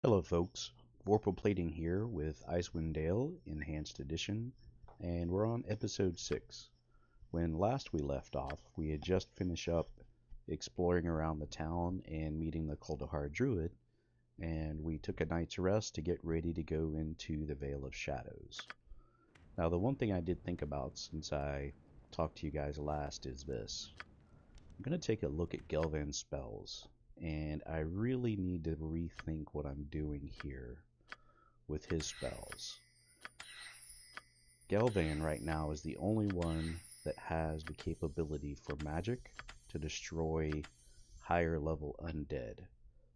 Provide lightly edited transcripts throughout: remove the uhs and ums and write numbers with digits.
Hello folks, Vorpal Plating here with Icewind Dale Enhanced Edition, and we're on episode 6. When last we left off, we had just finished up exploring around the town and meeting the Kuldahar Druid, and we took a night's rest to get ready to go into the Vale of Shadows. Now the one thing I did think about since I talked to you guys last is this. I'm going to take a look at Kelvin Spells. And I really need to rethink what I'm doing here with his spells. Kelvin right now is the only one that has the capability for magic to destroy higher level undead.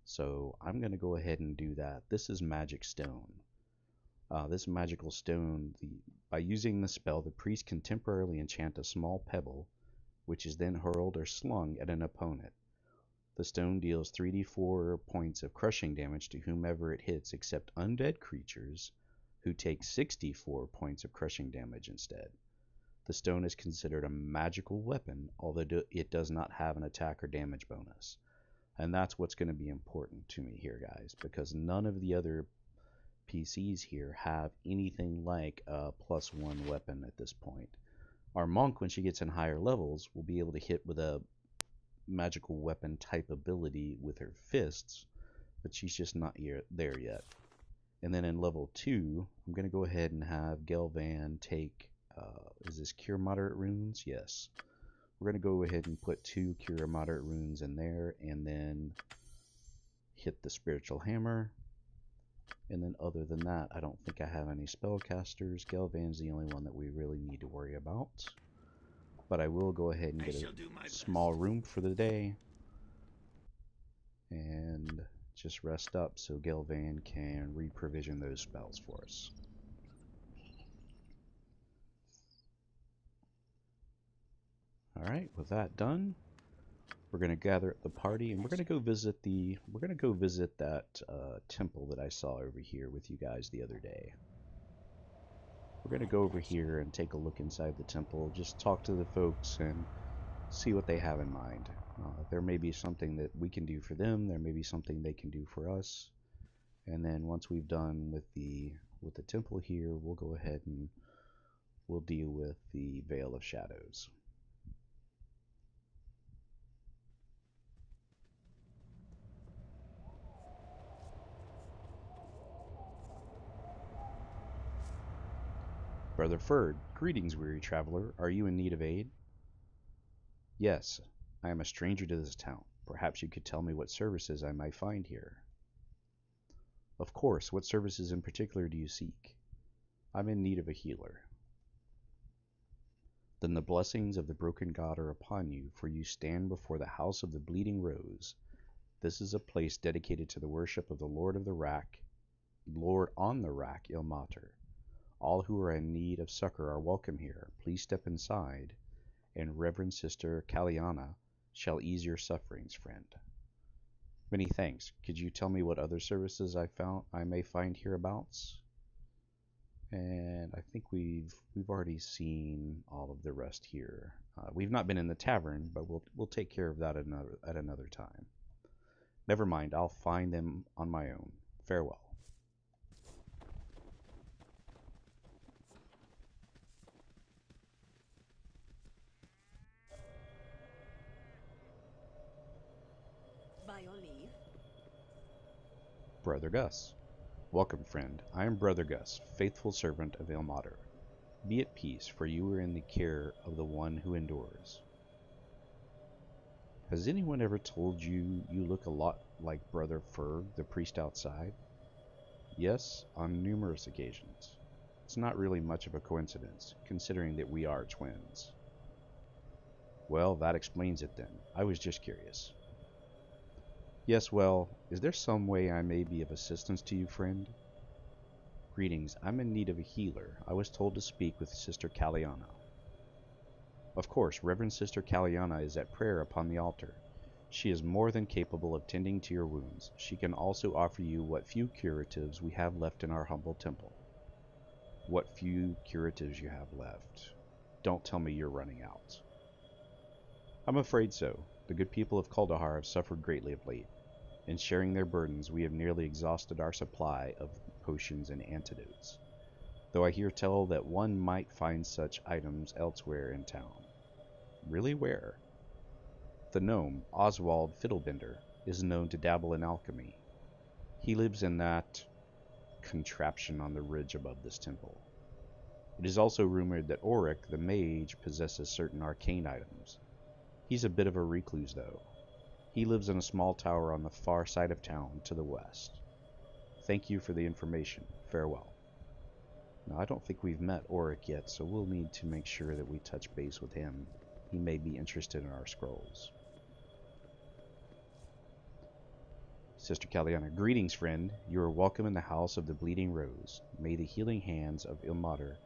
So I'm going to go ahead and do that. This is Magic Stone. This magical stone, by using the spell, the priest can temporarily enchant a small pebble, which is then hurled or slung at an opponent. The stone deals 3d4 points of crushing damage to whomever it hits except undead creatures, who take 64 points of crushing damage instead. The stone is considered a magical weapon, although it does not have an attack or damage bonus. And that's what's going to be important to me here, guys, because none of the other PCs here have anything like a +1 weapon at this point. Our monk, when she gets in higher levels, will be able to hit with a magical weapon type ability with her fists, but she's just not there yet. And then in level 2, I'm going to go ahead and have Kelvin take, is this Cure Moderate Runes? Yes. We're going to go ahead and put 2 Cure Moderate Runes in there, and then hit the Spiritual Hammer. And then other than that, I don't think I have any spellcasters. Kelvin's the only one that we really need to worry about. But I will go ahead and get a small room for the day and just rest up so Kelvin can re-provision those spells for us. Alright, with that done, we're going to gather up the party and we're going to go visit that temple that I saw over here with you guys the other day. We're going to go over here and take a look inside the temple, just talk to the folks and see what they have in mind. There may be something that we can do for them, there may be something they can do for us. And then once we've done with the temple here, we'll go ahead and we'll deal with the Vale of Shadows. Brother Ferd, greetings, weary traveler. Are you in need of aid? Yes, I am a stranger to this town. Perhaps you could tell me what services I might find here. Of course, what services in particular do you seek? I'm in need of a healer. Then the blessings of the broken god are upon you, for you stand before the house of the Bleeding Rose. This is a place dedicated to the worship of the Lord on the Rack, Ilmater. All who are in need of succor are welcome here. Please step inside, and Reverend Sister Kaliana shall ease your sufferings, friend. Many thanks. Could you tell me what other services I may find hereabouts? And I think we've already seen all of the rest here. We've not been in the tavern, but we'll take care of that at another time. Never mind, I'll find them on my own. Farewell. By your leave. Brother Gus. Welcome, friend. I am Brother Gus, faithful servant of Ilmater. Be at peace, for you are in the care of the one who endures. Has anyone ever told you you look a lot like Brother Ferg, the priest outside? Yes, on numerous occasions. It's not really much of a coincidence, considering that we are twins. Well, that explains it then. I was just curious. Yes, well, is there some way I may be of assistance to you, friend? Greetings, I'm in need of a healer. I was told to speak with Sister Kaliana. Of course, Reverend Sister Kaliana is at prayer upon the altar. She is more than capable of tending to your wounds. She can also offer you what few curatives we have left in our humble temple. What few curatives you have left. Don't tell me you're running out. I'm afraid so. The good people of Kuldahar have suffered greatly of late. In sharing their burdens, we have nearly exhausted our supply of potions and antidotes, though I hear tell that one might find such items elsewhere in town. Really, where? The gnome, Oswald Fiddlebender, is known to dabble in alchemy. He lives in that contraption on the ridge above this temple. It is also rumored that Auric, the mage, possesses certain arcane items. He's a bit of a recluse, though. He lives in a small tower on the far side of town to the west. Thank you for the information. Farewell. Now, I don't think we've met Auric yet, so we'll need to make sure that we touch base with him. He may be interested in our scrolls. Sister Caliana, greetings, friend. You are welcome in the house of the Bleeding Rose. May the healing hands of Ilmater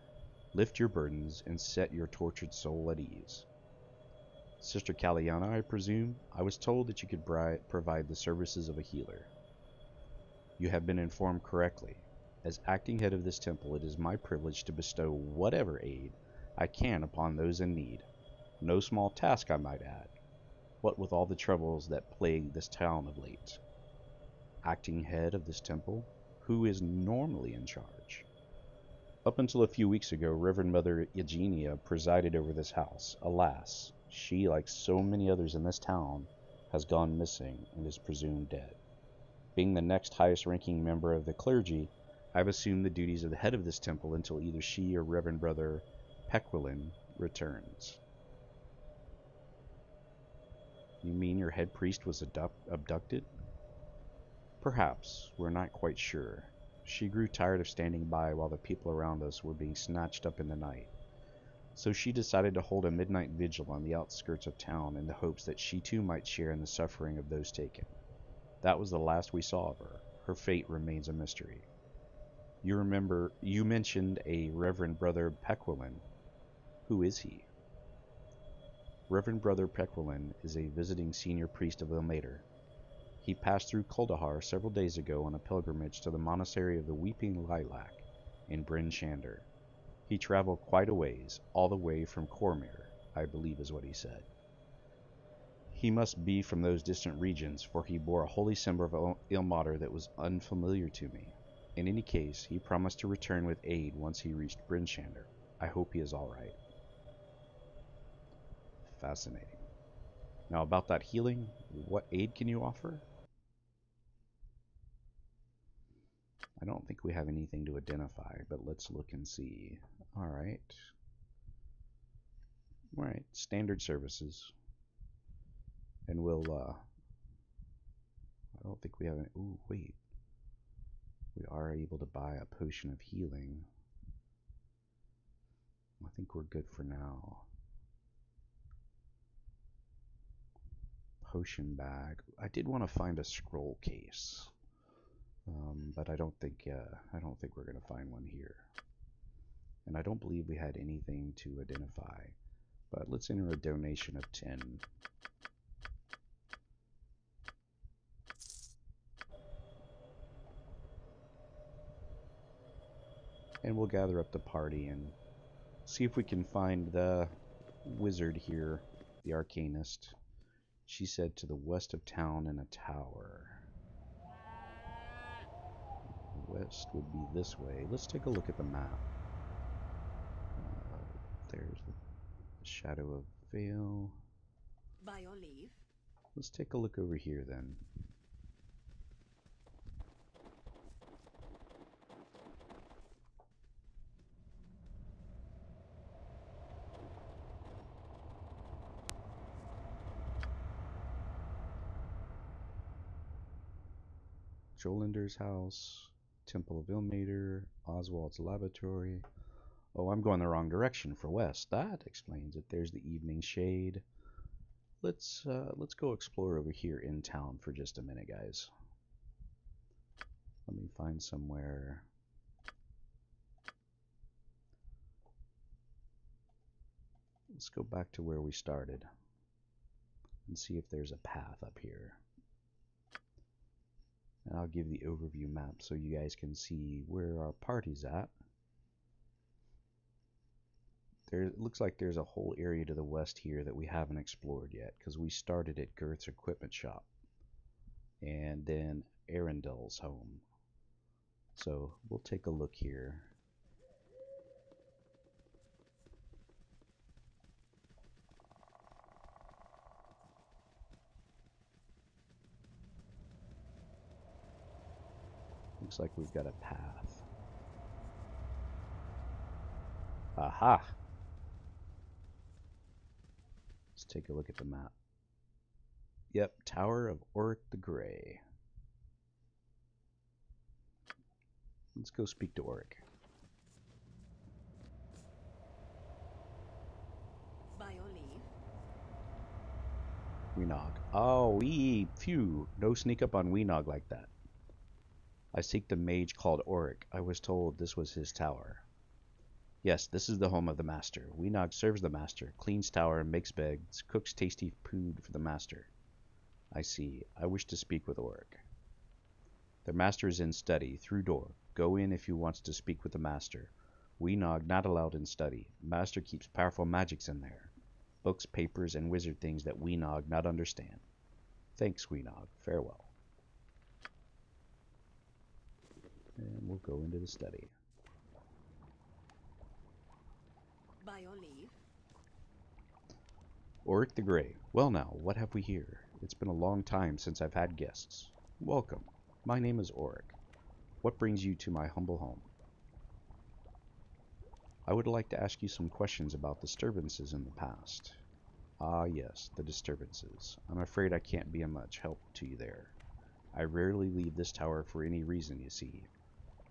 lift your burdens and set your tortured soul at ease. Sister Caliana, I presume? I was told that you could provide the services of a healer. You have been informed correctly. As acting head of this temple, it is my privilege to bestow whatever aid I can upon those in need. No small task, I might add, what with all the troubles that plague this town of late. Acting head of this temple? Who is normally in charge? Up until a few weeks ago, Reverend Mother Eugenia presided over this house. Alas, she, like so many others in this town, has gone missing and is presumed dead. Being the next highest ranking member of the clergy, I have assumed the duties of the head of this temple until either she or Reverend Brother Pequelin returns. You mean your head priest was abducted? Perhaps. We're not quite sure. She grew tired of standing by while the people around us were being snatched up in the night. So she decided to hold a midnight vigil on the outskirts of town in the hopes that she too might share in the suffering of those taken. That was the last we saw of her. Her fate remains a mystery. You mentioned a Reverend Brother Pequelin. Who is he? Reverend Brother Pequelin is a visiting senior priest of Ilmater. He passed through Kuldahar several days ago on a pilgrimage to the monastery of the Weeping Lilac in Bryn Shander. He traveled quite a ways, all the way from Cormyr, I believe is what he said. He must be from those distant regions, for he bore a holy symbol of Ilmater that was unfamiliar to me. In any case, he promised to return with aid once he reached Bryn Shander. I hope he is all right. Fascinating. Now about that healing, what aid can you offer? I don't think we have anything to identify, but let's look and see. Alright. Alright, standard services. And we'll, I don't think we have any, ooh, wait. We are able to buy a potion of healing. I think we're good for now. Potion bag. I did want to find a scroll case. But I don't think we're gonna find one here. And I don't believe we had anything to identify. But let's enter a donation of 10. And we'll gather up the party and see if we can find the wizard here, the arcanist. She said to the west of town in a tower. West would be this way. Let's take a look at the map. There's the Shadow of Vale. By your leave. Let's take a look over here then. Jolinder's house, Temple of Ilmater, Oswald's laboratory. Oh, I'm going the wrong direction for west. That explains it. There's the evening shade. Let's go explore over here in town for just a minute, guys. Let me find somewhere. Let's go back to where we started and see if there's a path up here. And I'll give the overview map so you guys can see where our party's at. It looks like there's a whole area to the west here that we haven't explored yet, because we started at Girth's equipment shop. and then Arendel's home. So we'll take a look here. Looks like we've got a path. Aha! Let's take a look at the map. Yep, Tower of Auric the Grey. Let's go speak to Auric. By your leave. Weenog. Oh, phew. No sneak up on Weenog like that. I seek the mage called Auric. I was told this was his tower. Yes, this is the home of the master. Weenog serves the master, cleans tower, makes beds, cooks tasty food for the master. I see. I wish to speak with Auric. The master is in study, through door. Go in if you want to speak with the master. Weenog not allowed in study. Master keeps powerful magics in there. Books, papers, and wizard things that Weenog not understand. Thanks, Weenog. Farewell. And we'll go into the study. By your leave. Auric the Grey. Well now, what have we here? It's been a long time since I've had guests. Welcome. My name is Auric. What brings you to my humble home? I would like to ask you some questions about disturbances in the past. Ah yes, the disturbances. I'm afraid I can't be of much help to you there. I rarely leave this tower for any reason, you see.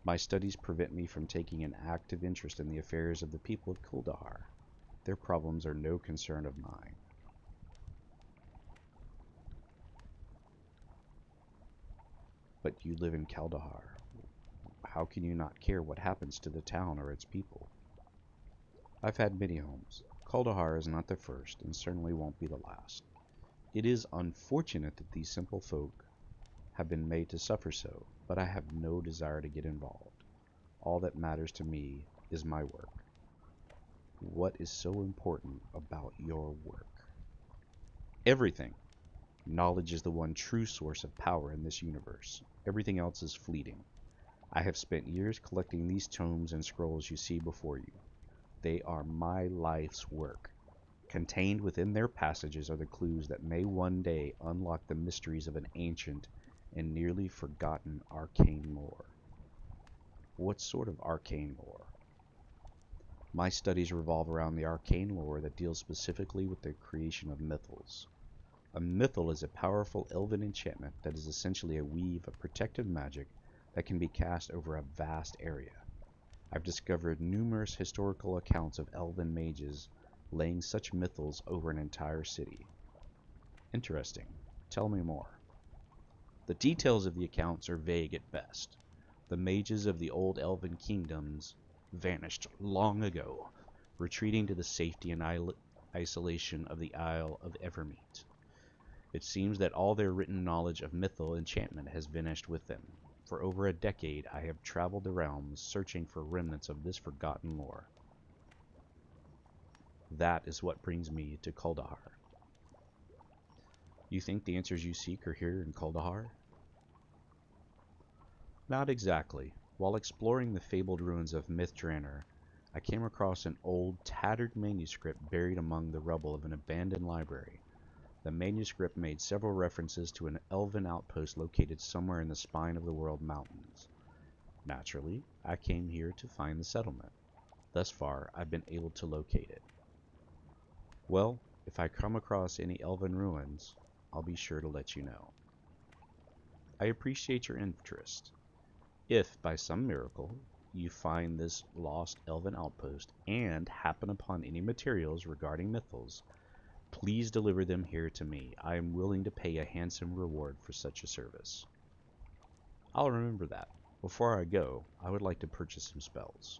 My studies prevent me from taking an active interest in the affairs of the people of Kuldahar. Their problems are no concern of mine. But you live in Kuldahar. How can you not care what happens to the town or its people? I've had many homes. Kuldahar is not the first, and certainly won't be the last. It is unfortunate that these simple folk have been made to suffer so, but I have no desire to get involved. All that matters to me is my work. What is so important about your work? Everything. Knowledge is the one true source of power in this universe. Everything else is fleeting. I have spent years collecting these tomes and scrolls you see before you. They are my life's work. Contained within their passages are the clues that may one day unlock the mysteries of an ancient and nearly forgotten arcane lore. What sort of arcane lore? My studies revolve around the arcane lore that deals specifically with the creation of mythals. A mythal is a powerful elven enchantment that is essentially a weave of protective magic that can be cast over a vast area. I've discovered numerous historical accounts of elven mages laying such mythals over an entire city. Interesting. Tell me more. The details of the accounts are vague at best. The mages of the old elven kingdoms vanished long ago, retreating to the safety and isolation of the Isle of Evermeet. It seems that all their written knowledge of mythal enchantment has vanished with them. For over a decade I have traveled the realms searching for remnants of this forgotten lore. That is what brings me to Kuldahar. You think the answers you seek are here in Kuldahar? Not exactly. While exploring the fabled ruins of Mythdraenor, I came across an old, tattered manuscript buried among the rubble of an abandoned library. The manuscript made several references to an elven outpost located somewhere in the spine of the World Mountains. Naturally, I came here to find the settlement. Thus far, I've been able to locate it. Well, if I come across any elven ruins, I'll be sure to let you know. I appreciate your interest. If, by some miracle, you find this lost elven outpost and happen upon any materials regarding mythals, please deliver them here to me. I am willing to pay a handsome reward for such a service. I'll remember that. Before I go, I would like to purchase some spells.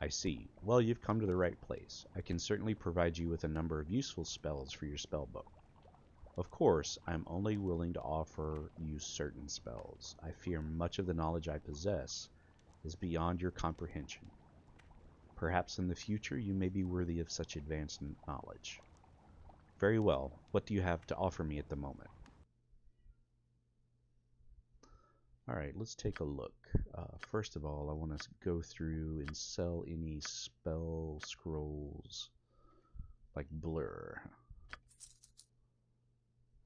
I see. Well, you've come to the right place. I can certainly provide you with a number of useful spells for your spellbook. Of course, I am only willing to offer you certain spells. I fear much of the knowledge I possess is beyond your comprehension. Perhaps in the future you may be worthy of such advanced knowledge. Very well. What do you have to offer me at the moment? Alright, let's take a look. First of all, I want to go through and sell any spell scrolls like Blur.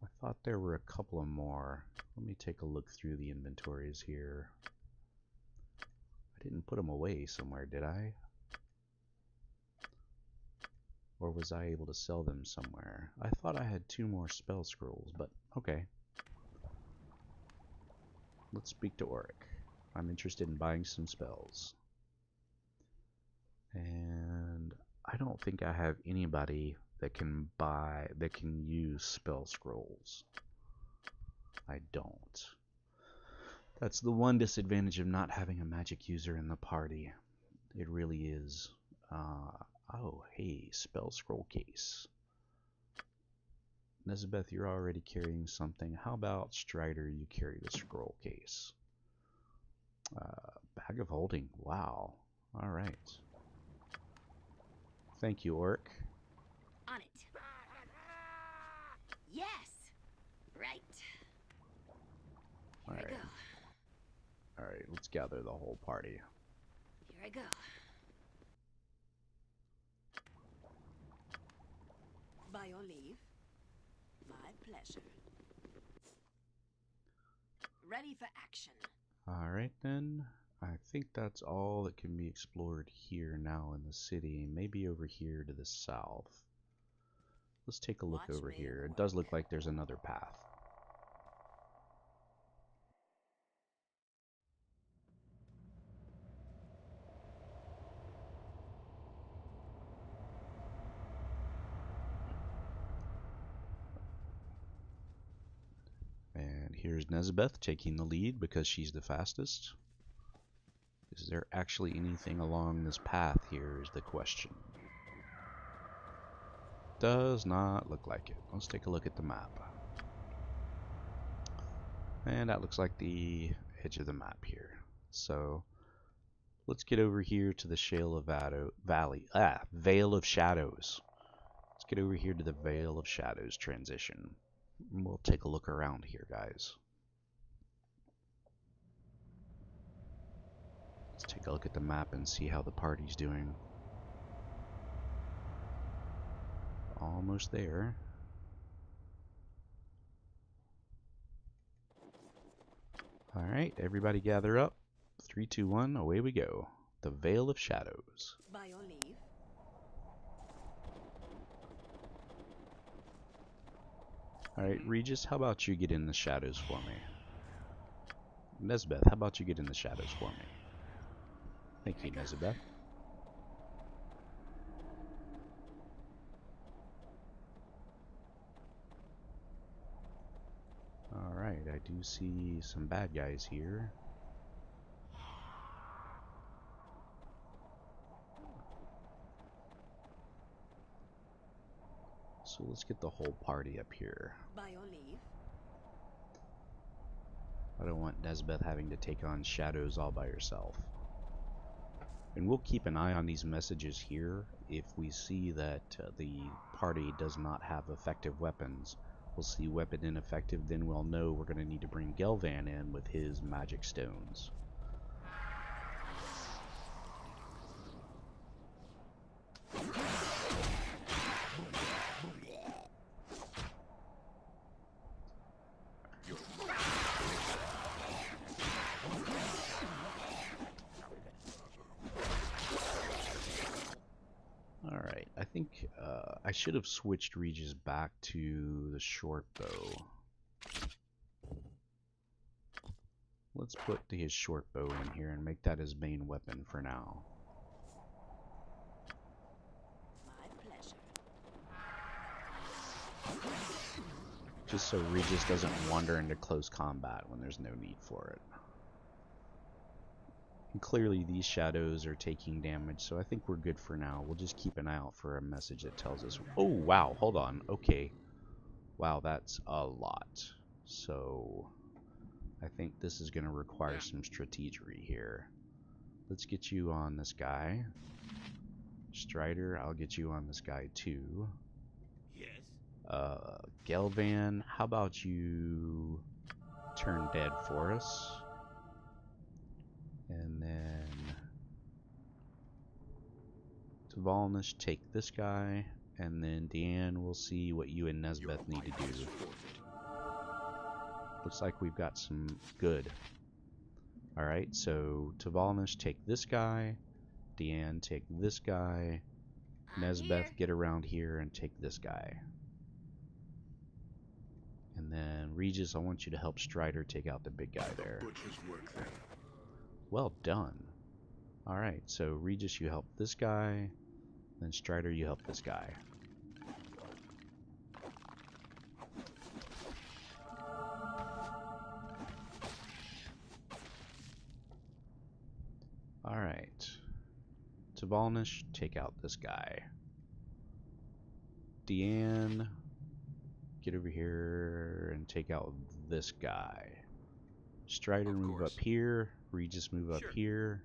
I thought there were a couple of more. Let me take a look through the inventories here. I didn't put them away somewhere, did I? Or was I able to sell them somewhere? I thought I had 2 more spell scrolls, but okay. Let's speak to Auric. I'm interested in buying some spells. And I don't think I have anybody that can use spell scrolls. I don't. That's the one disadvantage of not having a magic user in the party. It really is. Oh, hey, spell scroll case. Nesbeth, you're already carrying something. How about Strider, you carry the scroll case? Bag of holding. Wow. Alright. Thank you, Orc. On it. Yes. Right. Here I go. Alright, let's gather the whole party. Here I go. By your leave. My pleasure. Ready for action. Alright then. I think that's all that can be explored here now in the city. Maybe over here to the south. Let's take a look over here. It does look like there's another path. And here's Nesbeth taking the lead because she's the fastest. Is there actually anything along this path here is the question. Does not look like it. Let's take a look at the map. And that looks like the edge of the map here. So let's get over here to the Vale of Shadows. Let's get over here to the Vale of Shadows transition. We'll take a look around here, guys. Let's take a look at the map and see how the party's doing. Almost there. Alright, everybody gather up. 3, 2, 1, away we go. The Vale of Shadows. By your leave. Alright, Regis, how about you get in the shadows for me? Nesbeth, how about you get in the shadows for me? Thank you, Nesbeth. Alright, I do see some bad guys here. So let's get the whole party up here. By your leave. I don't want Nesbeth having to take on shadows all by herself. And we'll keep an eye on these messages here. If we see that the party does not have effective weapons, we'll see weapon ineffective, then we'll know we're going to need to bring Kelvin in with his magic stones. Alright, I think I should have switched Regis back to the short bow. Let's put his short bow in here and make that his main weapon for now. My pleasure. Just so Regis doesn't wander into close combat when there's no need for it. And clearly these shadows are taking damage, so I think we're good for now. We'll just keep an eye out for a message that tells us, oh wow, hold on, okay. Wow, that's a lot. So I think this is going to require some strategery here. Let's get you on this guy. Strider, I'll get you on this guy too. Yes. Kelvin, how about you turn dead for us? Volnish, take this guy, and then Deanne, we'll see what you and Nesbeth need to do. Looks like we've got some good. Alright, so Volnish, take this guy. Deanne, take this guy. Nesbeth, get around here and take this guy. And then Regis, I want you to help Strider take out the big guy there. Well done. Alright, so Regis, you help this guy. Then Strider, you help this guy. Alright. Volnish, take out this guy. Deanne, get over here and take out this guy. Strider, move up here. Regis, move up here.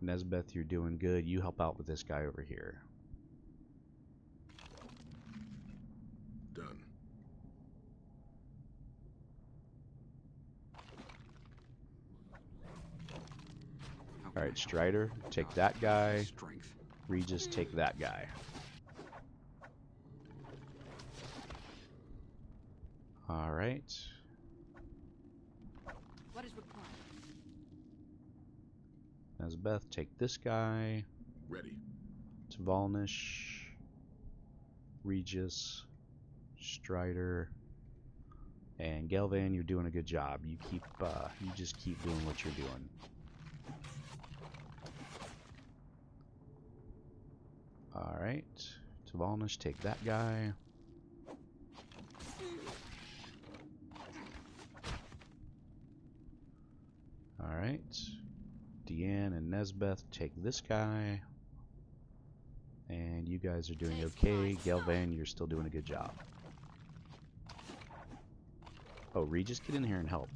Nesbeth, you're doing good. You help out with this guy over here. Done. Alright, Strider, take that guy. Regis, take that guy. Alright. What is required? Nesbeth, take this guy. Ready. Volnish, Regis, Strider, and Kelvin, you're doing a good job. You just keep doing what you're doing. Alright, Volnish, take that guy. Alright, Deanne and Nesbeth, take this guy. And you guys are doing okay. Kelvin, you're still doing a good job. Oh, Regis, get in here and help.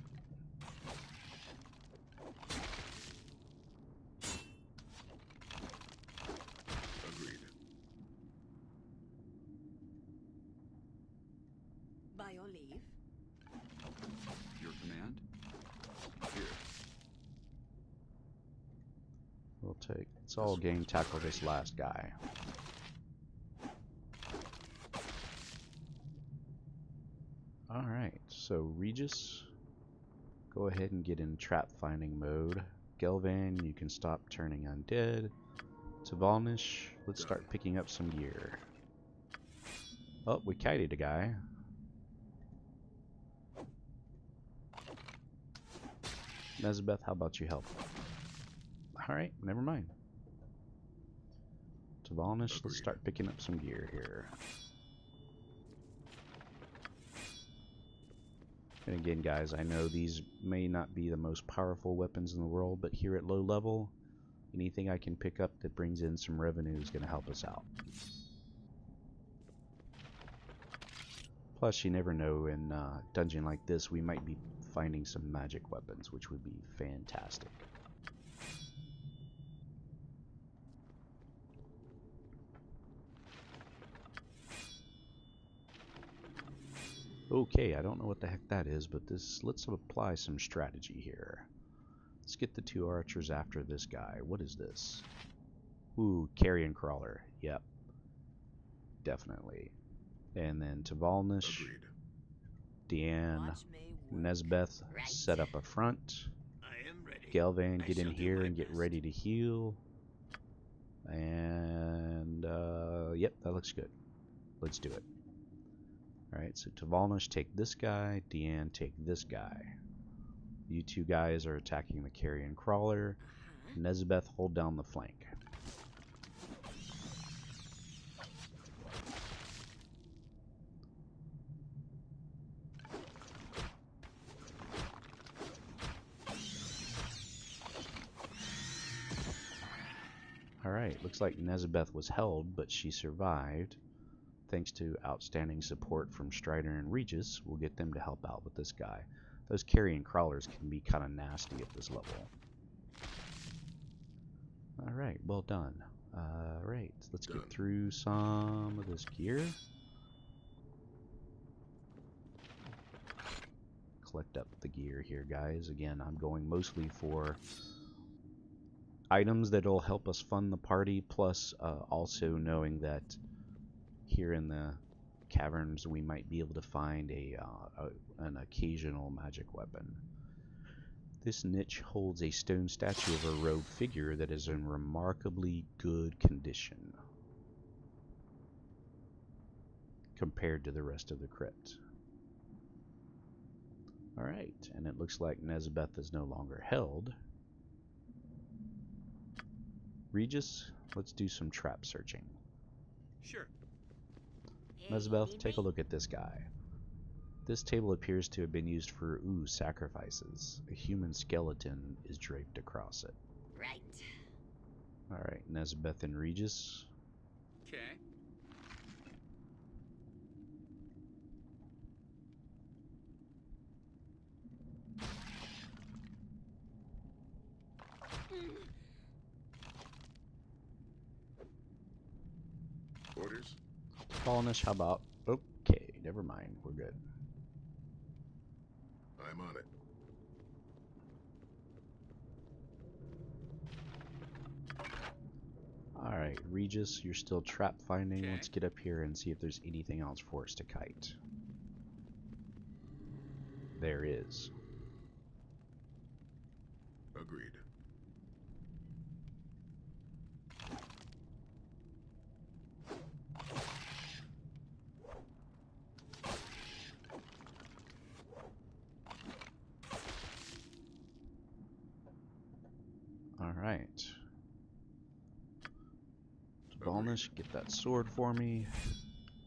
Agreed. By your leave. Your command? Here. Let's all game tackle this last guy. Alright, so Regis, go ahead and get in trap finding mode. Kelvin, you can stop turning undead. Volnish, let's start picking up some gear. Oh, we kited a guy. Nesbeth, how about you help? Alright, never mind. Volnish, let's start picking up some gear here. And again, guys, I know these may not be the most powerful weapons in the world, but here at low level, anything I can pick up that brings in some revenue is going to help us out. Plus, you never know, in a dungeon like this, we might be finding some magic weapons, which would be fantastic. Okay, I don't know what the heck that is, but let's apply some strategy here. Let's get the two archers after this guy. What is this? Ooh, carrion crawler. Yep. Definitely. And then Volnish, Deanne, Nesbeth, set up a front. I am ready. Kelvin, get in here and get ready to heal. And, yep, that looks good. Let's do it. Alright, so Volnish, take this guy. Deanne, take this guy. You two guys are attacking the carrion crawler. Nesbeth, hold down the flank. Alright, looks like Nesbeth was held, but she survived. Thanks to outstanding support from Strider and Regis, we'll get them to help out with this guy. Those carrion crawlers can be kind of nasty at this level. Alright, well done. Alright, let's get through some of this gear. Collect up the gear here, guys. Again, I'm going mostly for items that'll help us fund the party, plus also knowing that here in the caverns we might be able to find an occasional magic weapon. This niche holds a stone statue of a robed figure that is in remarkably good condition compared to the rest of the crypt. Alright, and it looks like Nesbeth is no longer held. Regis, let's do some trap searching. Sure. Nesbeth, take a look at this guy. This table appears to have been used for, sacrifices. A human skeleton is draped across it. Right. Alright, Nesbeth and Regis. Okay. Orders? Fallnish, how about... Okay, never mind, we're good. I'm on it. Alright, Regis, you're still trap finding. Okay. Let's get up here and see if there's anything else for us to kite. There is. Agreed. Alright. Balnish, get that sword for me.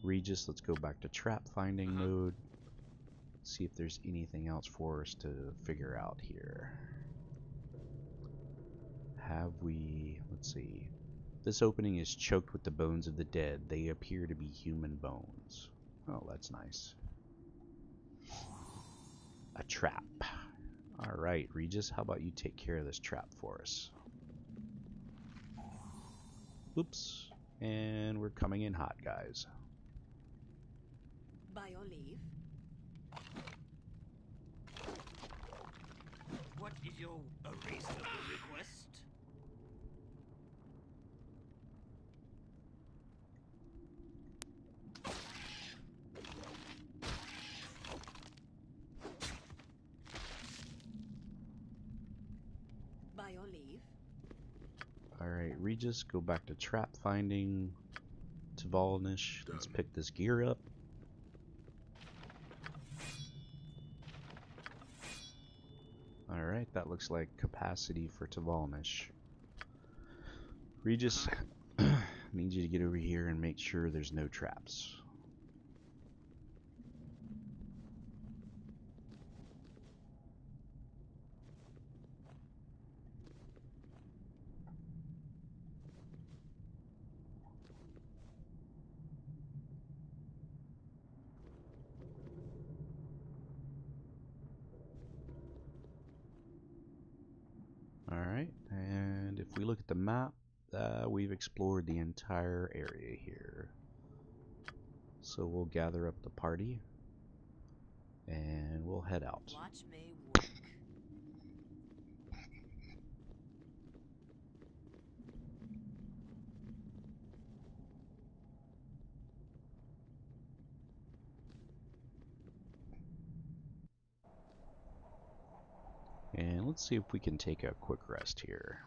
Regis, let's go back to trap finding mode. See if there's anything else for us to figure out here. Have we... let's see. This opening is choked with the bones of the dead. They appear to be human bones. Oh, that's nice. A trap. Alright, Regis, how about you take care of this trap for us? Oops. And we're coming in hot, guys. By your leave. What is your reasonable request? By your leave. Alright, Regis, go back to trap finding. Tvalnish, let's pick this gear up. Alright, that looks like capacity for Tvalnish. Regis, I need you to get over here and make sure there's no traps. Alright, and if we look at the map, we've explored the entire area here. So we'll gather up the party and we'll head out. Watch me work. And let's see if we can take a quick rest here.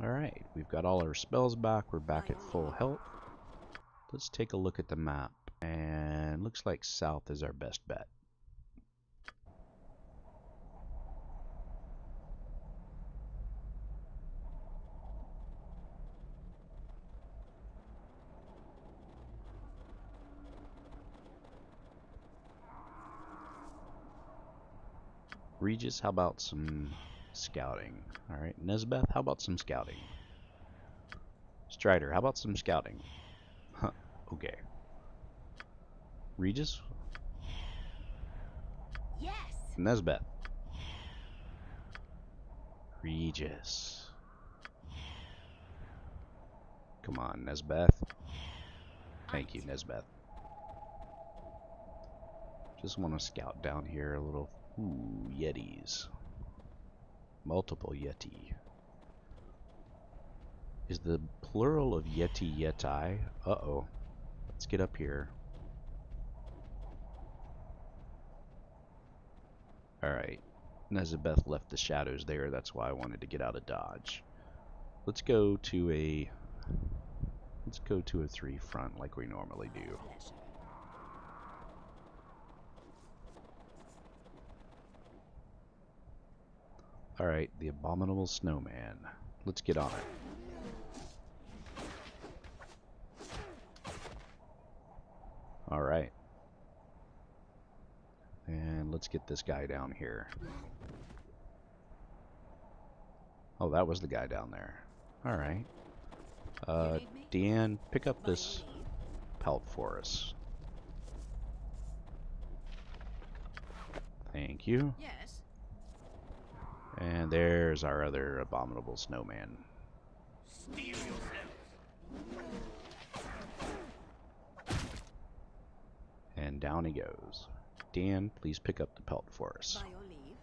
Alright, we've got all our spells back. We're back at full health. Let's take a look at the map. And looks like south is our best bet. Regis, how about some scouting? Alright, Nesbeth, how about some scouting? Strider, how about some scouting? Huh, okay. Regis? Yes. Nesbeth. Regis. Come on, Nesbeth. Thank you, Nesbeth. Just want to scout down here a little. Ooh, Yetis. Multiple Yeti. Is the plural of Yeti Yeti? Uh-oh. Let's get up here. Alright. Nezabeth left the shadows there. That's why I wanted to get out of dodge. Let's go to a 3 front like we normally do. Alright, the Abominable Snowman. Let's get on it. Alright. And let's get this guy down here. Oh, that was the guy down there. Alright. Deanne, pick up this pelt for us. Thank you. Yes. And there's our other Abominable Snowman. Steal yourselves. And down he goes. Dan, please pick up the pelt for us. By your leave.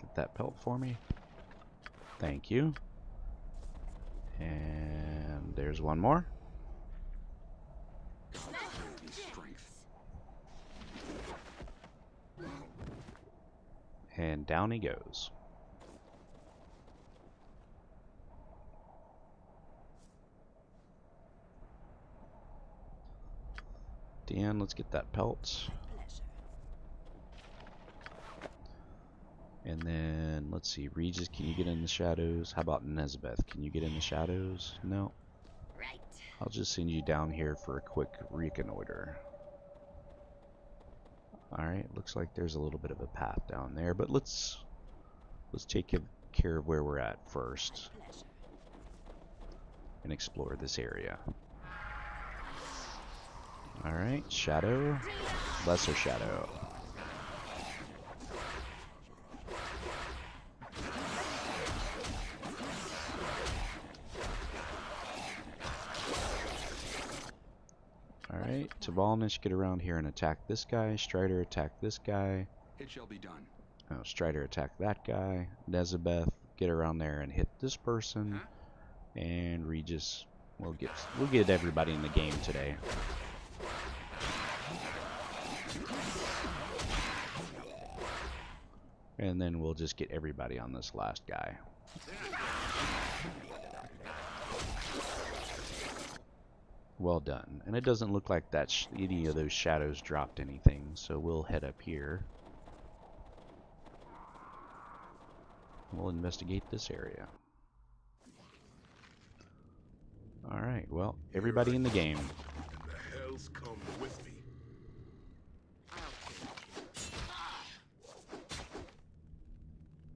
Get that pelt for me. Thank you. And there's one more. And down he goes. Dan, let's get that pelt. And then, let's see, Regis, can you get in the shadows? How about Nezabeth? Can you get in the shadows? No. Right. I'll just send you down here for a quick reconnoiter. Alright, looks like there's a little bit of a path down there, but let's take care of where we're at first and explore this area. Alright, shadow, lesser shadow. Alright, Tavalnish, get around here and attack this guy. Strider, attack this guy. It shall be done. Oh, Strider, attack that guy. Nezabeth, get around there and hit this person. And Regis, we'll get everybody in the game today. And then we'll just get everybody on this last guy. Well done. And it doesn't look like that any of those shadows dropped anything, so we'll head up here. We'll investigate this area. Alright, well, everybody in the game. And the hells come with me.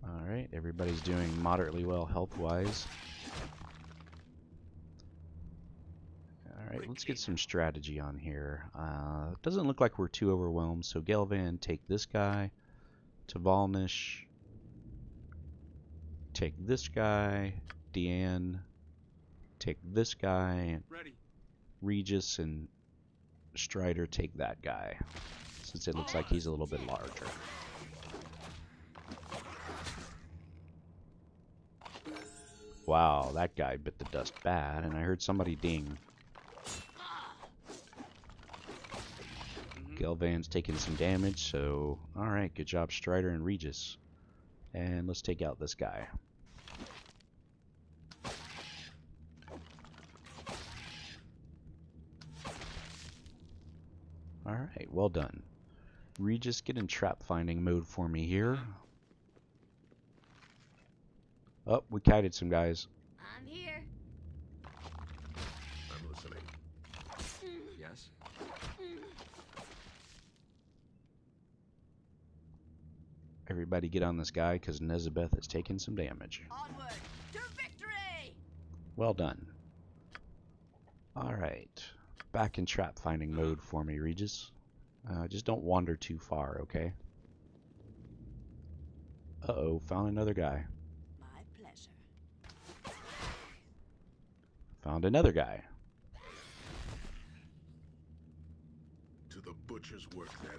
Alright, everybody's doing moderately well health-wise. Alright, let's get some strategy on here. It doesn't look like we're too overwhelmed, so Kelvin, take this guy. Tavalnish, take this guy. Deanne, take this guy. Ready. Regis and Strider, take that guy, since it looks like he's a little bit larger. Wow, that guy bit the dust bad, and I heard somebody ding. Kelvin's taking some damage, so alright, good job Strider and Regis. And let's take out this guy. Alright, well done. Regis, get in trap finding mode for me here. Oh, we kited some guys. I'm here. I'm listening. Yes. Everybody get on this guy because Nezabeth has taken some damage. Onward to victory. Well done. Alright. Back in trap finding mode for me, Regis. Just don't wander too far, okay? Uh-oh, found another guy. My pleasure. Found another guy. To the butcher's work then.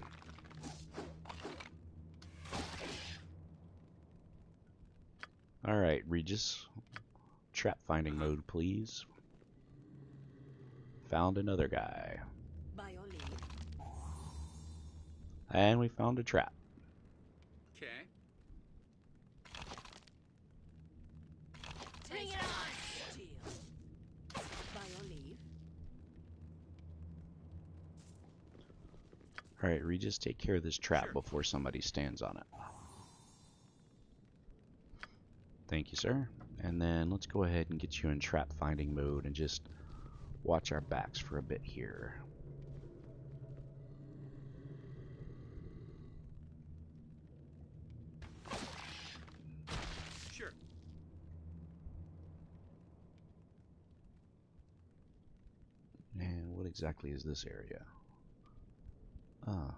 Alright, Regis. Trap finding mode, please. Found another guy. By your leave. And we found a trap. Okay. Bring it on! Steel. By your leave. Alright, Regis, take care of this trap Sure. before somebody stands on it. Thank you, sir. And then let's go ahead and get you in trap finding mode and just watch our backs for a bit here. Sure. And what exactly is this area? Ah.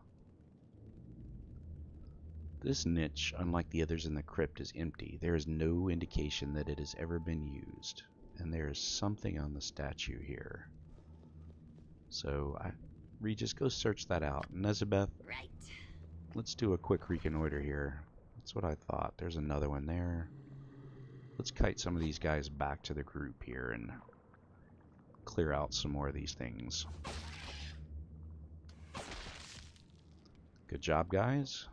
This niche, unlike the others in the crypt, is empty. There is no indication that it has ever been used. And there is something on the statue here. So, Regis, go search that out. Nezabeth, Right. let's do a quick reconnoiter here. That's what I thought. There's another one there. Let's kite some of these guys back to the group here and clear out some more of these things. Good job, guys.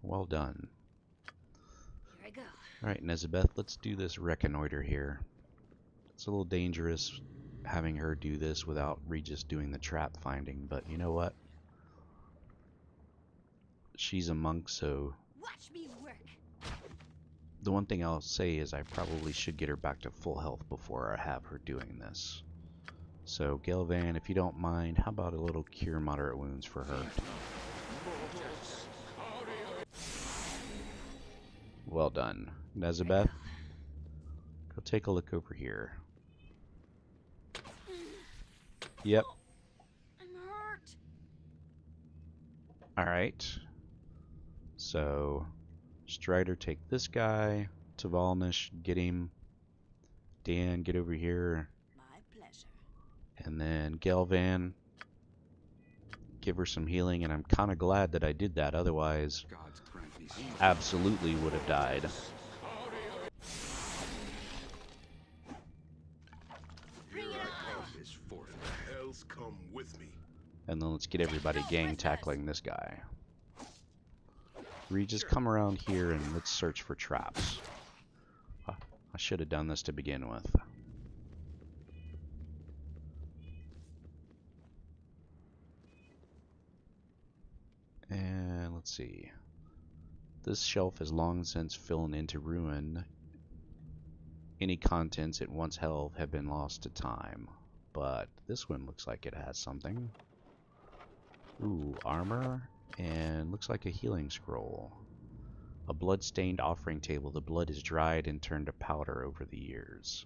Well done. Here I go. Alright, Nezabeth, let's do this reconnoiter here. It's a little dangerous having her do this without Regis doing the trap finding, but you know what? She's a monk, so Watch me work. the one thing I'll say is I probably should get her back to full health before I have her doing this. So, Kelvin, if you don't mind, how about a little cure moderate wounds for her? Well done. Nezabeth, go take a look over here. Yep. I'm hurt. Alright. So, Strider, take this guy. Tavalnish, get him. Dan, get over here. My pleasure. And then Kelvin, give her some healing. And I'm kind of glad that I did that. Otherwise, Gods grant me strength. absolutely would have died. Bring it on! Is forth. The hells come with me. And then let's get everybody gang tackling this guy. Regis, come around here and let's search for traps. I should have done this to begin with. And let's see. This shelf has long since fallen into ruin. Any contents it once held have been lost to time. But this one looks like it has something. Ooh, armor. And looks like a healing scroll. A blood-stained offering table. The blood is dried and turned to powder over the years.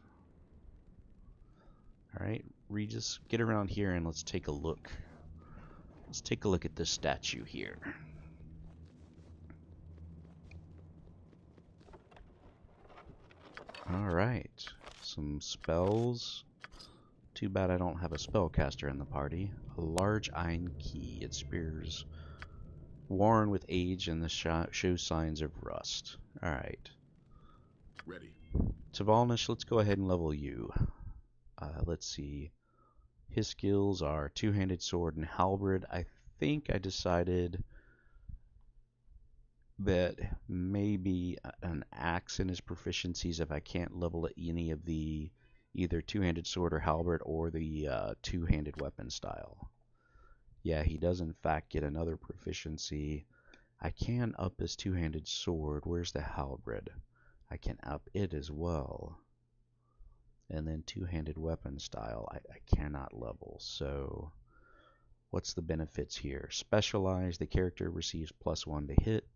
Alright, Regis, get around here and let's take a look. Let's take a look at this statue here. Alright, some spells. Too bad I don't have a spellcaster in the party. A large iron key. It spears worn with age and the shows signs of rust. Alright. Ready. Tavalnish, let's go ahead and level you. Let's see. His skills are two-handed sword and halberd. I think I decided that maybe an axe in his proficiencies if I can't level any of the either two-handed sword or halberd or the two-handed weapon style. Yeah, he does in fact get another proficiency. I can up his two-handed sword. Where's the halberd? I can up it as well. And then two-handed weapon style I cannot level. So what's the benefits here? Specialized, the character receives +1 to hit,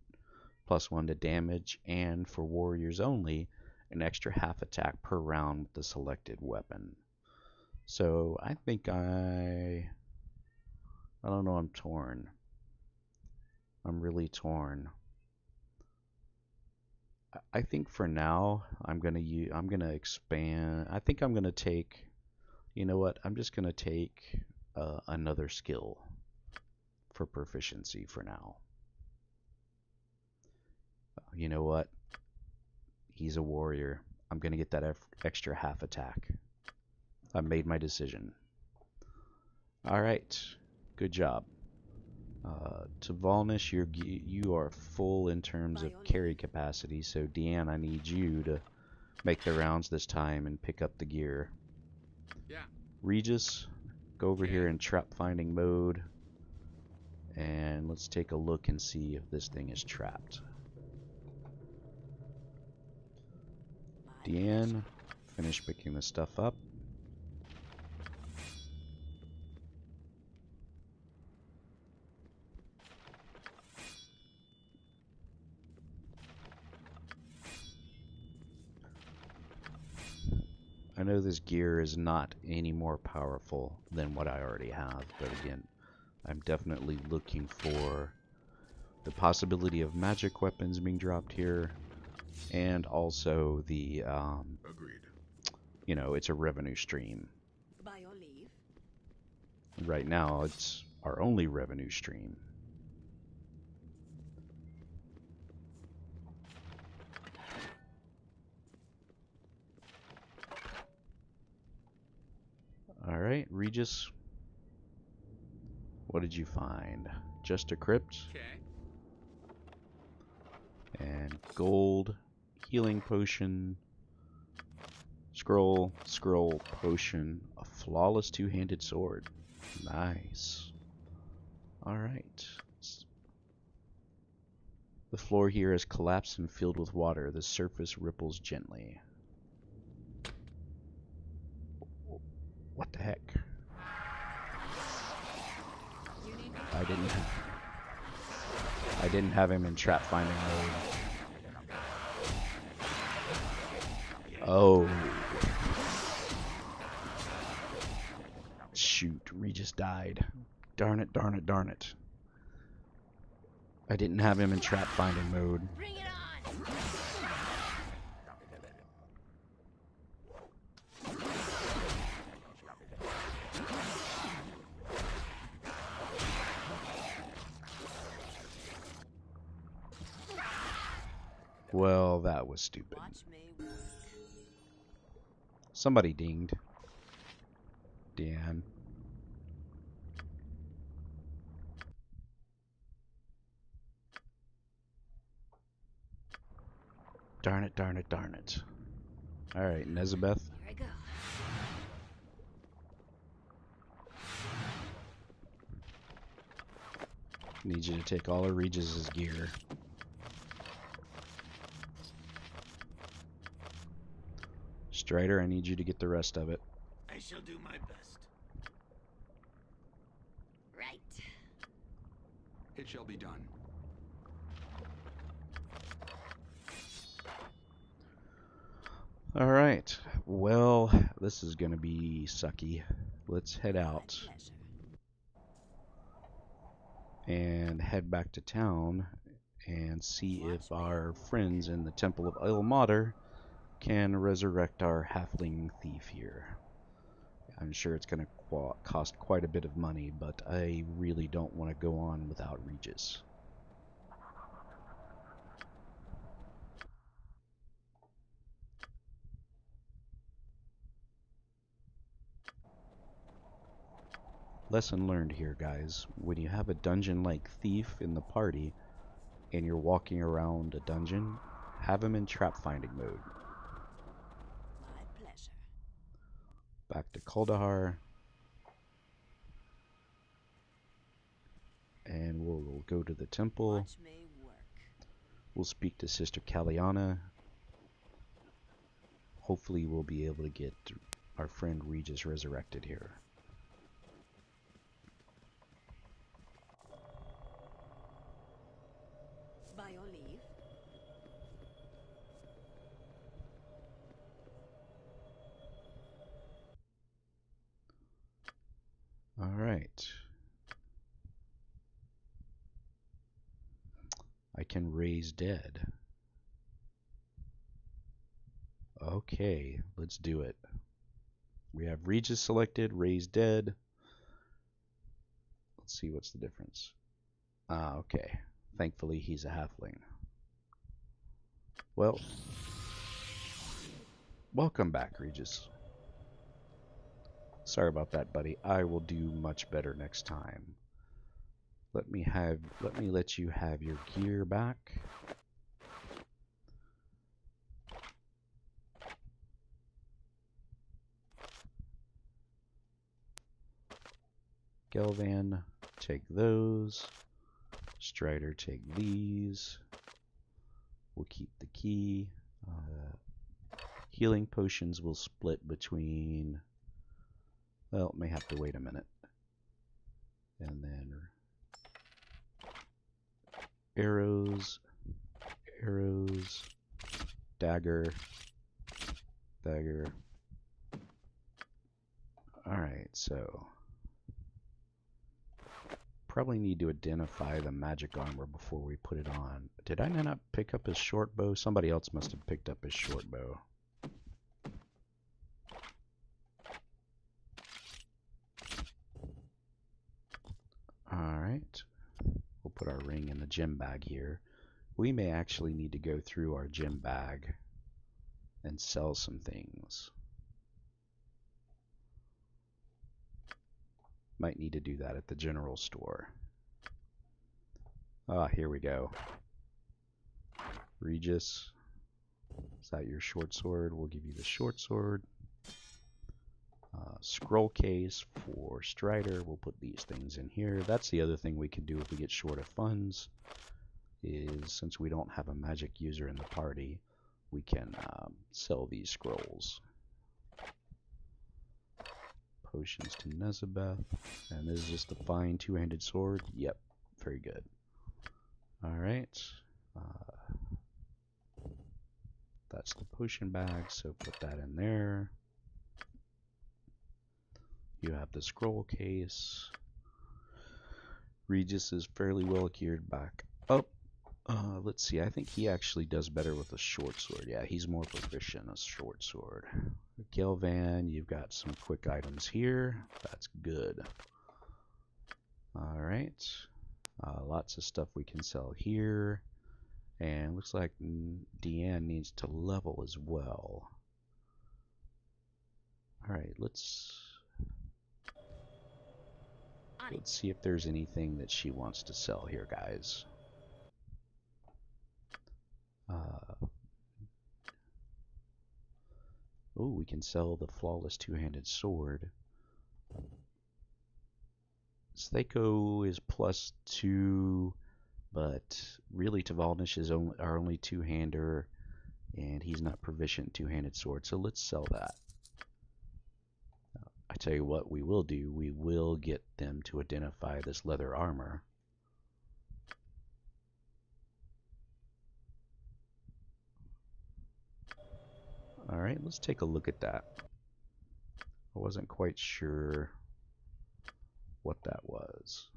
+1 to damage, and for warriors only, an extra half attack per round with the selected weapon. So I think I don't know, I'm torn. I'm really torn. I think for now I'm gonna expand. I think I'm gonna take. You know what? I'm just gonna take another skill for proficiency for now. You know what? He's a warrior. I'm gonna get that extra half attack. I made my decision. All right, good job. To Volnish, you are full in terms of carry capacity, so Deanne, I need you to make the rounds this time and pick up the gear. Yeah. Regis, go over here in trap finding mode, and let's take a look and see if this thing is trapped. Deanne, finish picking this stuff up. I know this gear is not any more powerful than what I already have, but again, I'm definitely looking for the possibility of magic weapons being dropped here, and also the, Agreed. you know, it's a revenue stream. By your leave. Right now, it's our only revenue stream. Alright, Regis. What did you find? Just a crypt Okay. and gold, healing potion, scroll, potion, a flawless two-handed sword. Nice. Alright. The floor here is collapsed and filled with water. The surface ripples gently. What the heck? I didn't have him in trap finding mode. Oh. Shoot, Regis died. Darn it, darn it, darn it. I didn't have him in trap finding mode. Bring it on! Well, that was stupid. Watch me work. Somebody dinged. Dan. Darn it, darn it, darn it. Alright, Nezabeth. Here I go. Need you to take all of Regis's gear. Strider, I need you to get the rest of it. I shall do my best. Right. It shall be done. Alright, well, this is gonna be sucky. Let's head out My pleasure. and head back to town and see if our friends in the Temple of Ilmater can resurrect our halfling thief here. I'm sure it's gonna cost quite a bit of money, but I really don't want to go on without Regis. Lesson learned here, guys. When you have a dungeon-like thief in the party and you're walking around a dungeon, have him in trap finding mode. My pleasure. Back to Kuldahar. And we'll go to the temple. Watch me work. We'll speak to Sister Kaliana. Hopefully we'll be able to get our friend Regis resurrected here. By your leave. Alright. I can raise dead. Okay, let's do it. We have Regis selected, Ray's dead. Let's see what's the difference. Ah, okay. Thankfully, he's a halfling. Well, welcome back, Regis. Sorry about that, buddy. I will do much better next time. Let me let you have your gear back. Kelvin, take those. Strider, take these. We'll keep the key. Healing potions will split between... Well, may have to wait a minute. And then... Arrows. Arrows. Dagger. Dagger. Alright, so... Probably need to identify the magic armor before we put it on. Did I not pick up his short bow? Somebody else must have picked up his short bow. Alright. We'll put our ring in the gem bag here. We may actually need to go through our gem bag and sell some things. Might need to do that at the general store. Ah, here we go. Regis, is that your short sword? We'll give you the short sword. Scroll case for Strider. We'll put these things in here. That's the other thing we can do if we get short of funds, is since we don't have a magic user in the party, we can sell these scrolls. Potions to Nezabeth. And this is just a fine two-handed sword. Yep, very good. Alright. That's the potion bag, so put that in there. You have the scroll case. Regis is fairly well geared back up. Let's see, I think he actually does better with a short sword. Yeah, he's more proficient in a short sword. Kelvin, you've got some quick items here. That's good. Alright. Lots of stuff we can sell here. And looks like Deanne needs to level as well. Alright, let's see if there's anything that she wants to sell here, guys. Oh, we can sell the flawless two-handed sword. Stheko is +2, but really Tavalnish is our only two-hander, and he's not proficient two-handed sword, so let's sell that. I tell you what we will do, we will get them to identify this leather armor. Alright, let's take a look at that. I wasn't quite sure what that was.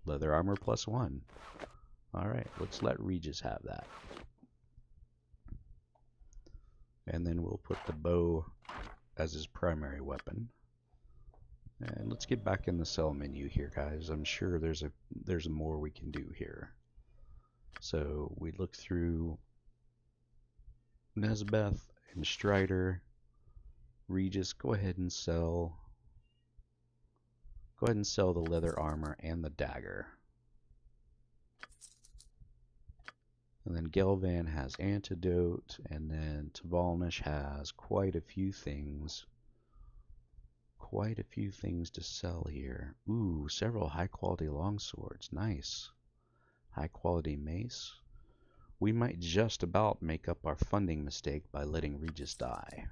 Leather armor +1. Alright, let's let Regis have that. And then we'll put the bow as his primary weapon. And let's get back in the sell menu here, guys. I'm sure there's more we can do here. So we look through Nezabeth and Strider. Regis, go ahead and sell. Go ahead and sell the leather armor and the dagger. And then Kelvin has antidote, and then Tavalnish has quite a few things. Quite a few things to sell here. Ooh, several high quality longswords. Nice. High quality mace. We might just about make up our funding mistake by letting Regis die.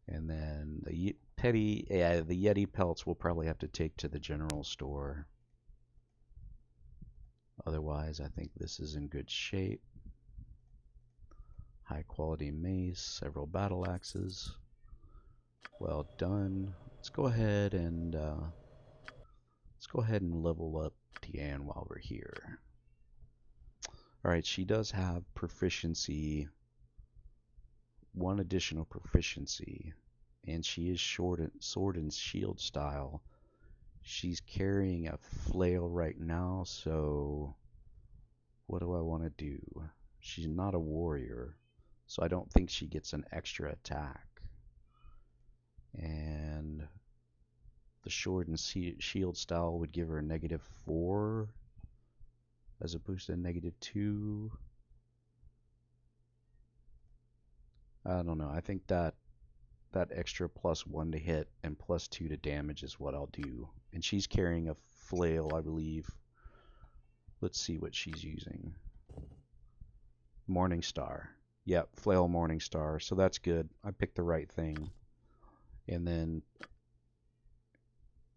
And then the Yeti pelts we'll probably have to take to the general store. Otherwise, I think this is in good shape. High quality mace, several battle axes. Well done. Let's go ahead and level up Deanne while we're here. Alright, she does have proficiency, one additional proficiency, and she is sword and shield style. She's carrying a flail right now, so what do I want to do? She's not a warrior, so I don't think she gets an extra attack. And the sword and shield style would give her a -4 as opposed to a -2. I don't know. I think that extra +1 to hit and +2 to damage is what I'll do. And she's carrying a flail, I believe. Let's see what she's using. Morningstar. Yep, flail Morningstar. So that's good. I picked the right thing. And then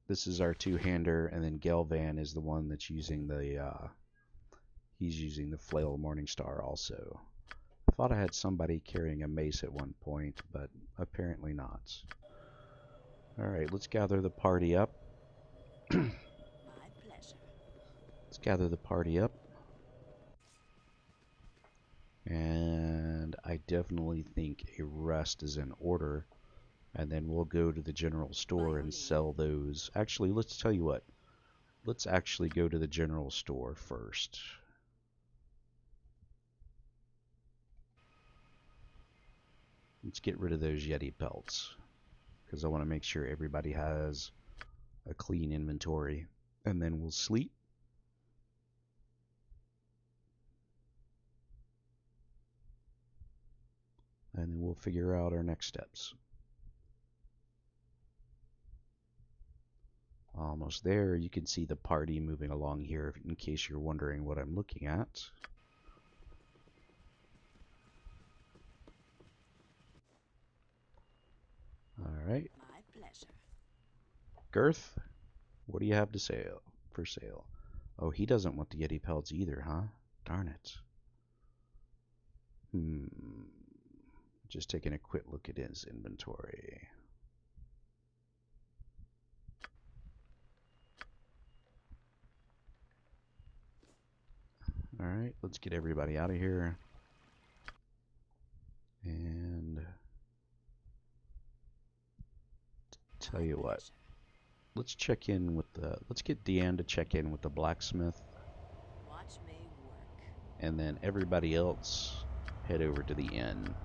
this is our two-hander, and then Kelvin is the one that's using the he's using the flail Morningstar also. I thought I had somebody carrying a mace at one point, but apparently not. Alright, let's gather the party up. My pleasure. Let's gather the party up. And I definitely think a rest is in order. And then we'll go to the general store and sell those. Actually, let's tell you what. Let's actually go to the general store first. Let's get rid of those Yeti pelts, because I want to make sure everybody has a clean inventory. And then we'll sleep. And then we'll figure out our next steps. Almost there. You can see the party moving along here in case you're wondering what I'm looking at. Alright. My pleasure. Girth, what do you have to sale for sale? Oh, he doesn't want the Yeti pelts either, huh? Darn it. Just taking a quick look at his inventory. Alright, let's get everybody out of here. And tell you what, let's check in with the, let's get Deanne to check in with the blacksmith. Watch me work. And then everybody else head over to the inn.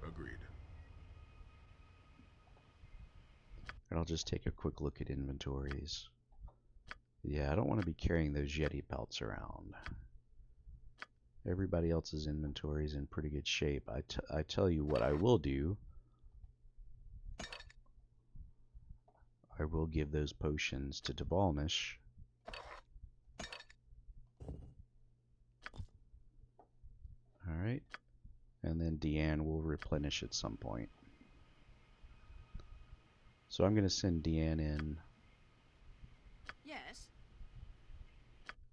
Agreed. And I'll just take a quick look at inventories. Yeah, I don't want to be carrying those Yeti pelts around. Everybody else's inventory is in pretty good shape. I tell you what I will do. I will give those potions to Dvalnish. Alright. And then Deanne will replenish at some point. So I'm going to send Deanne in Yes.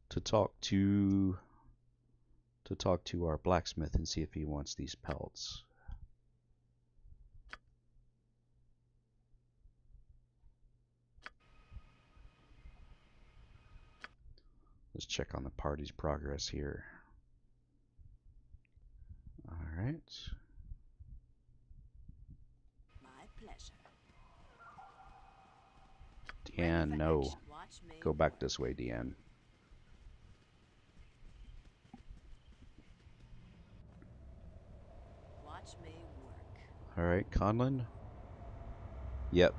to talk to our blacksmith and see if he wants these pelts. Let's check on the party's progress here. Alright. My pleasure. Deanne, no. Watch me Go back this way, Deanne. Watch me work. Alright, Conlon? Yep.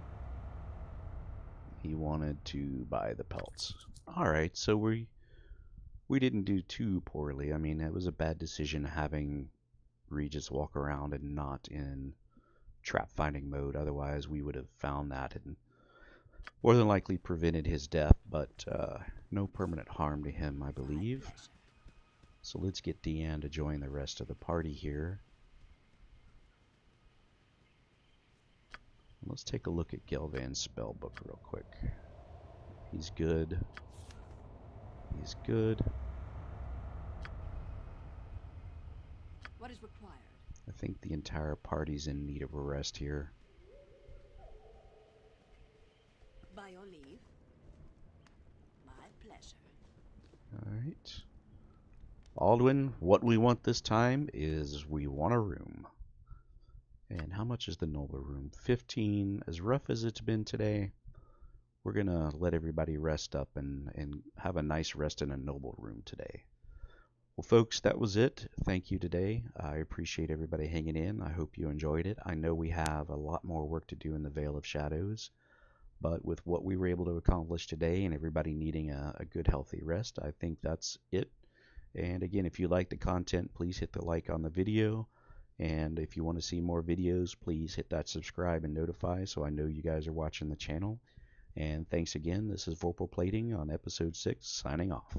He wanted to buy the pelts. Alright, so we didn't do too poorly. I mean, it was a bad decision having Regis walk around and not in trap finding mode. Otherwise, we would have found that and more than likely prevented his death, but no permanent harm to him, I believe. So let's get Deanne to join the rest of the party here. Let's take a look at Kelvin's spellbook real quick. He's good. He's good. What is required? I think the entire party's in need of a rest here. By your leave. My pleasure. Alright. Aldwin, what we want this time is we want a room. And how much is the noble room? 15. As rough as it's been today, we're going to let everybody rest up and have a nice rest in a noble room today. Well, folks, that was it. Thank you today. I appreciate everybody hanging in. I hope you enjoyed it. I know we have a lot more work to do in the Vale of Shadows, but with what we were able to accomplish today and everybody needing a good, healthy rest, I think that's it. And again, if you like the content, please hit the like on the video. And if you want to see more videos, please hit that subscribe and notify so I know you guys are watching the channel. And thanks again. This is Vorpal Plating on episode 6, signing off.